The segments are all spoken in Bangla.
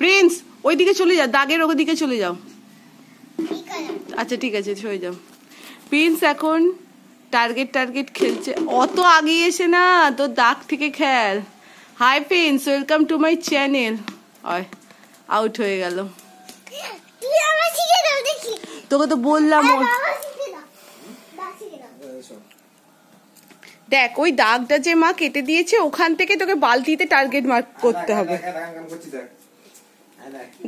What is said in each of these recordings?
প্রিন্স ওইদিকে চলে যাও, দাগের ওদিকে চলে যাও। আচ্ছা ঠিক আছে, সরে যাও। প্রিন্স এখন টার্গেট খেলছে, অত আগে এসে না তোর দাগ থেকে খেল। Hi Prince, welcome to my channel. Out হয়ে গেল। তোকে তো বললাম। দেখ ওই দাগটা যে মা কেটে দিয়েছে ওখান থেকে তোকে বালতিতে টার্গেট মার্ক করতে হবে।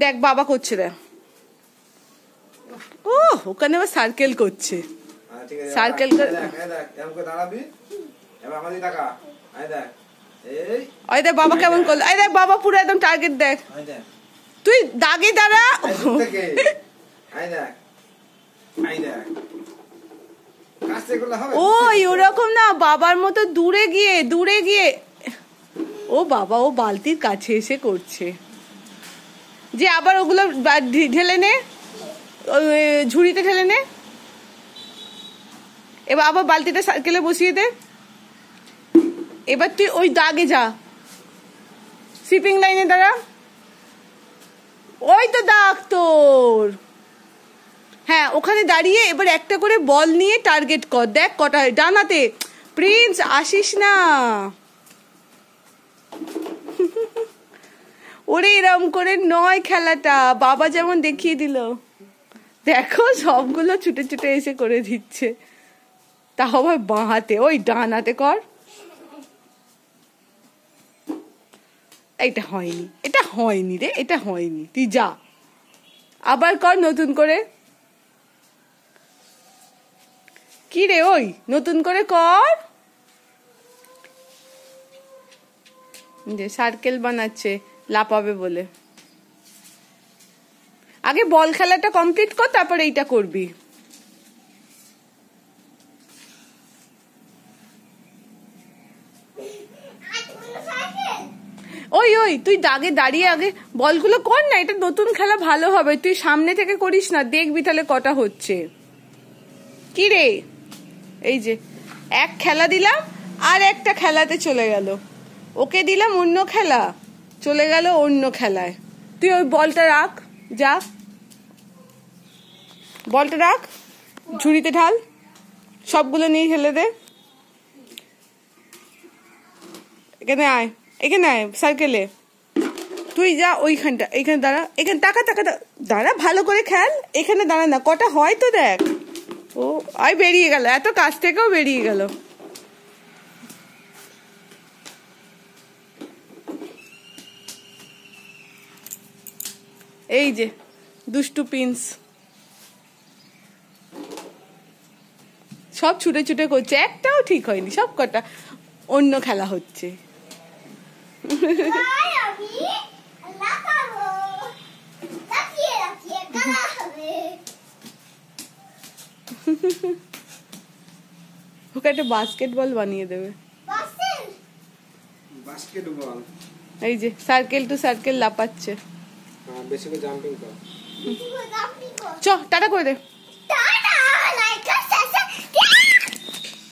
দেখ বাবা করছে, দেখ ও ওখানে আবার সার্কেল করছে। সার্কেল ওই দেখ বাবা কেমন করলো। এই দেখ বাবা পুরো একদম টার্গেট। দেখ তুই দাগে দাঁড়া। ওই ওরকম না, বাবার মতো দূরে গিয়ে। ও বাবা, ও বালতির কাছে এসে করছে যে। আবার ওগুলো ঢেলে নে, ঝুড়িতে ঢেলে নে। এবার আবার বালতিটা সার্কেলে বসিয়ে দে। এবার তুই ওই দাগে যা, সিপিং লাইনে দাঁড়া। ওই তো দাগ তোর। হ্যাঁ ওখানে দাঁড়িয়ে এবার একটা করে বল নিয়ে টার্গেট কর। দেখ কটা হয় ডানাতে। প্রিন্স আসিস না। ওরে এরম করে নয় খেলাটা, বাবা যেমন দেখিয়ে দিল। দেখো সবগুলো ছুটে ছুটে এসে করে দিচ্ছে, তাও আবার বাঁ হাতে। ওই ডান হাতে কর। এটা হয়নি রে, এটা হয়নি। তুই যা আবার কর নতুন করে। কি রে, ওই নতুন করে কর। যে সার্কেল বানাচ্ছে লাপাবে বলে। আগে বল খেলাটা কমপ্লিট কর, তারপর এইটা করবি। ওই তুই দাগে দাঁড়িয়ে আগে বলগুলো কর না, এটা নতুন খেলা ভালো হবে। তুই সামনে থেকে করিস না, দেখবি তাহলে কটা হচ্ছে। কি রে, এই যে এক খেলা দিলাম আর একটা খেলাতে চলে গেল। ওকে দিলাম অন্য খেলা, চলে গেল অন্য খেলায়। তুই ওই বলটা রাখ, যা বলটা রাখ, ঝুড়িতে ঢাল, সবগুলো নিয়ে ঢেলে দে। এখানে আয় সার্কেলে। তুই যা ওইখানটা, এইখানে দাঁড়া, এখানে টাকা দাঁড়া, ভালো করে খেল। এখানে দাঁড়া না, কটা হয় তো দেখ। ও আয় বেরিয়ে গেল, এত কাছ থেকেও বেরিয়ে গেল। এই যে দুষ্টু প্রিন্স সব ছুটে ছুটে করছে, একটাও ঠিক হয়নি, সব কটা অন্য খেলা হচ্ছে। ওকে একটা বাস্কেটবল বানিয়ে দেবে। এই যে সার্কেল টু সার্কেল লাপাচ্ছে। চ টাটা করে দে।